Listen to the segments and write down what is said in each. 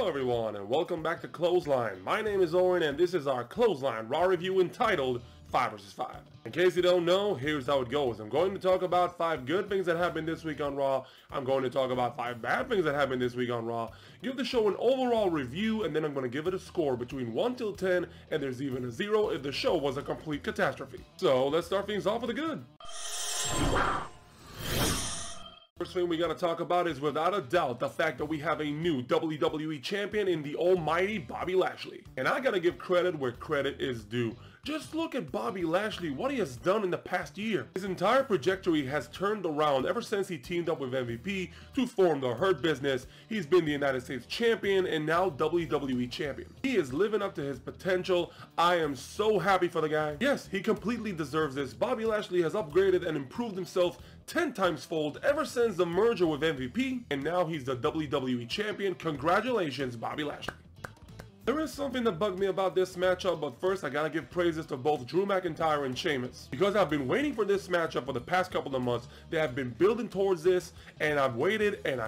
Hello everyone and welcome back to Clothesline. My name is Owen and this is our Clothesline Raw review entitled 5 vs 5. In case you don't know, here's how it goes. I'm going to talk about 5 good things that happened this week on Raw. I'm going to talk about 5 bad things that happened this week on Raw. Give the show an overall review and then I'm going to give it a score between 1 till 10 and there's even a 0 if the show was a complete catastrophe. So let's start things off with the good. First thing we gotta talk about is without a doubt the fact that we have a new WWE Champion in the almighty Bobby Lashley. And I gotta give credit where credit is due. Just look at Bobby Lashley, what he has done in the past year. His entire trajectory has turned around ever since he teamed up with MVP to form the Hurt Business. He's been the United States Champion and now WWE Champion. He is living up to his potential. I am so happy for the guy. Yes, he completely deserves this. Bobby Lashley has upgraded and improved himself 10 times fold ever since the merger with MVP, and now he's the WWE Champion. Congratulations, Bobby Lashley. There is something that bugged me about this matchup, but first I gotta give praises to both Drew McIntyre and Sheamus. Because I've been waiting for this matchup for the past couple of months. They have been building towards this, and I've waited, and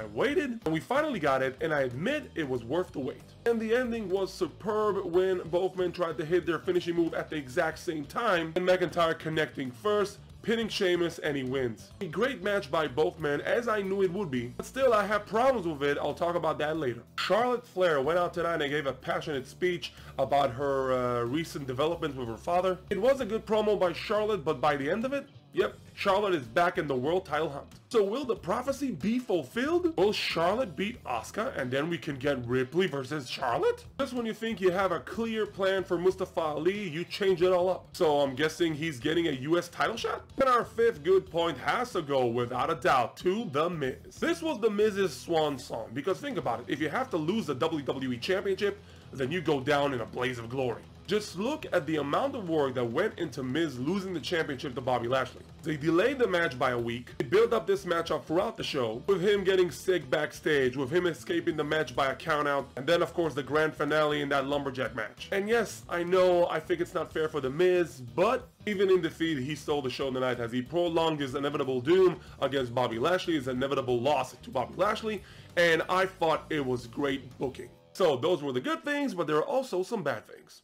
we finally got it, and I admit it was worth the wait. And the ending was superb when both men tried to hit their finishing move at the exact same time, and McIntyre connecting first, pinning Sheamus, and he wins. A great match by both men, as I knew it would be, but still I have problems with it. I'll talk about that later. Charlotte Flair went out tonight and gave a passionate speech about her recent developments with her father. It was a good promo by Charlotte, but by the end of it, yep, Charlotte is back in the world title hunt. So will the prophecy be fulfilled? Will Charlotte beat Asuka and then we can get Ripley versus Charlotte? Just when you think you have a clear plan for Mustafa Ali, you change it all up. So I'm guessing he's getting a US title shot? And our 5th good point has to go without a doubt to The Miz. This was The Miz's swan song, because think about it, if you have to lose the WWE Championship, then you go down in a blaze of glory. Just look at the amount of work that went into Miz losing the championship to Bobby Lashley. They delayed the match by a week. They built up this matchup throughout the show, with him getting sick backstage, with him escaping the match by a countout, and then of course the grand finale in that lumberjack match. And yes, I know, I think it's not fair for The Miz, but even in defeat, he stole the show tonight as he prolonged his inevitable doom against Bobby Lashley, his inevitable loss to Bobby Lashley, and I thought it was great booking. So those were the good things, but there are also some bad things.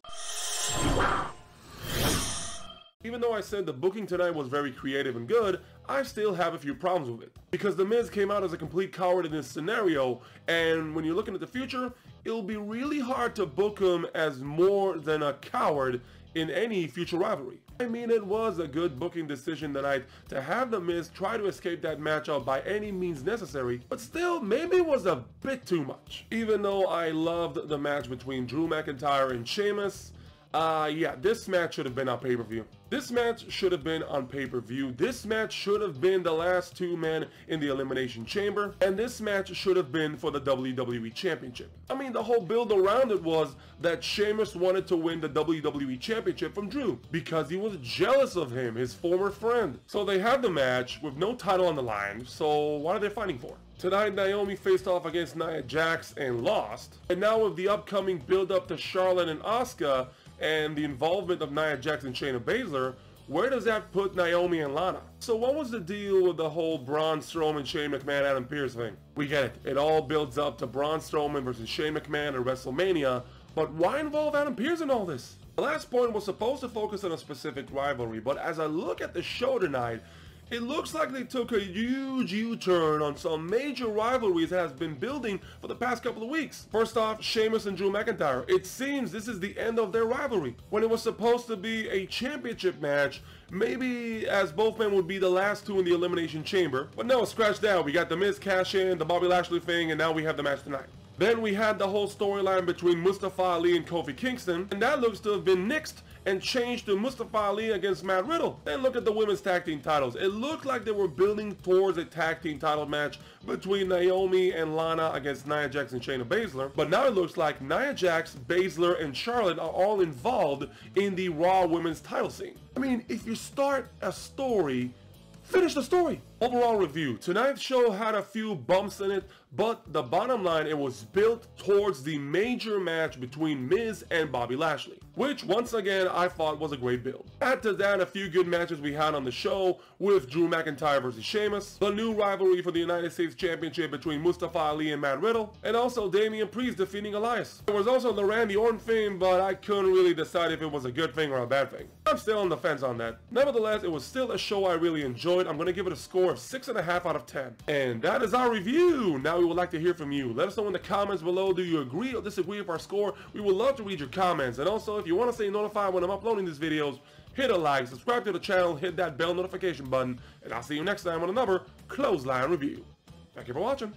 Even though I said the booking tonight was very creative and good, I still have a few problems with it. Because The Miz came out as a complete coward in this scenario, and when you're looking at the future, it'll be really hard to book him as more than a coward in any future rivalry. I mean, it was a good booking decision tonight to have The Miz try to escape that matchup by any means necessary, but still, maybe it was a bit too much. Even though I loved the match between Drew McIntyre and Sheamus, yeah, this match should have been on pay-per-view. This match should have been on pay-per-view. This match should have been the last 2 men in the Elimination Chamber. And this match should have been for the WWE Championship. I mean, the whole build around it was that Sheamus wanted to win the WWE Championship from Drew because he was jealous of him, his former friend. So they had the match with no title on the line, so what are they fighting for? Tonight, Naomi faced off against Nia Jax and lost. And now with the upcoming build-up to Charlotte and Asuka, and the involvement of Nia Jax and Shayna Baszler, where does that put Naomi and Lana? So what was the deal with the whole Braun Strowman, Shane McMahon, Adam Pearce thing? We get it. It all builds up to Braun Strowman versus Shane McMahon at WrestleMania, but why involve Adam Pearce in all this? The last point was supposed to focus on a specific rivalry, but as I look at the show tonight, it looks like they took a huge U-turn on some major rivalries that has been building for the past couple of weeks. First off, Sheamus and Drew McIntyre. It seems this is the end of their rivalry. When it was supposed to be a championship match, maybe as both men would be the last 2 in the Elimination Chamber. But no, scratch that. We got the Miz cash in, the Bobby Lashley thing, and now we have the match tonight. Then we had the whole storyline between Mustafa Ali and Kofi Kingston, and that looks to have been nixed and changed to Mustafa Ali against Matt Riddle. Then look at the women's tag team titles. It looked like they were building towards a tag team title match between Naomi and Lana against Nia Jax and Shayna Baszler, but now it looks like Nia Jax, Baszler, and Charlotte are all involved in the Raw women's title scene. I mean, if you start a story, finish the story. Overall review. Tonight's show had a few bumps in it, but the bottom line, it was built towards the major match between Miz and Bobby Lashley, which once again I thought was a great build. Add to that a few good matches we had on the show with Drew McIntyre versus Sheamus, the new rivalry for the United States Championship between Mustafa Ali and Matt Riddle, and also Damian Priest defeating Elias. There was also the Randy Orton thing, but I couldn't really decide if it was a good thing or a bad thing. I'm still on the fence on that. Nevertheless, it was still a show I really enjoyed. I'm going to give it a score of 6.5 out of 10. And that is our review. Now we would like to hear from you. Let us know in the comments below, do you agree or disagree with our score? We would love to read your comments. And also, if you want to stay notified when I'm uploading these videos, hit a like, subscribe to the channel, hit that bell notification button, and I'll see you next time on another Clothesline review. Thank you for watching.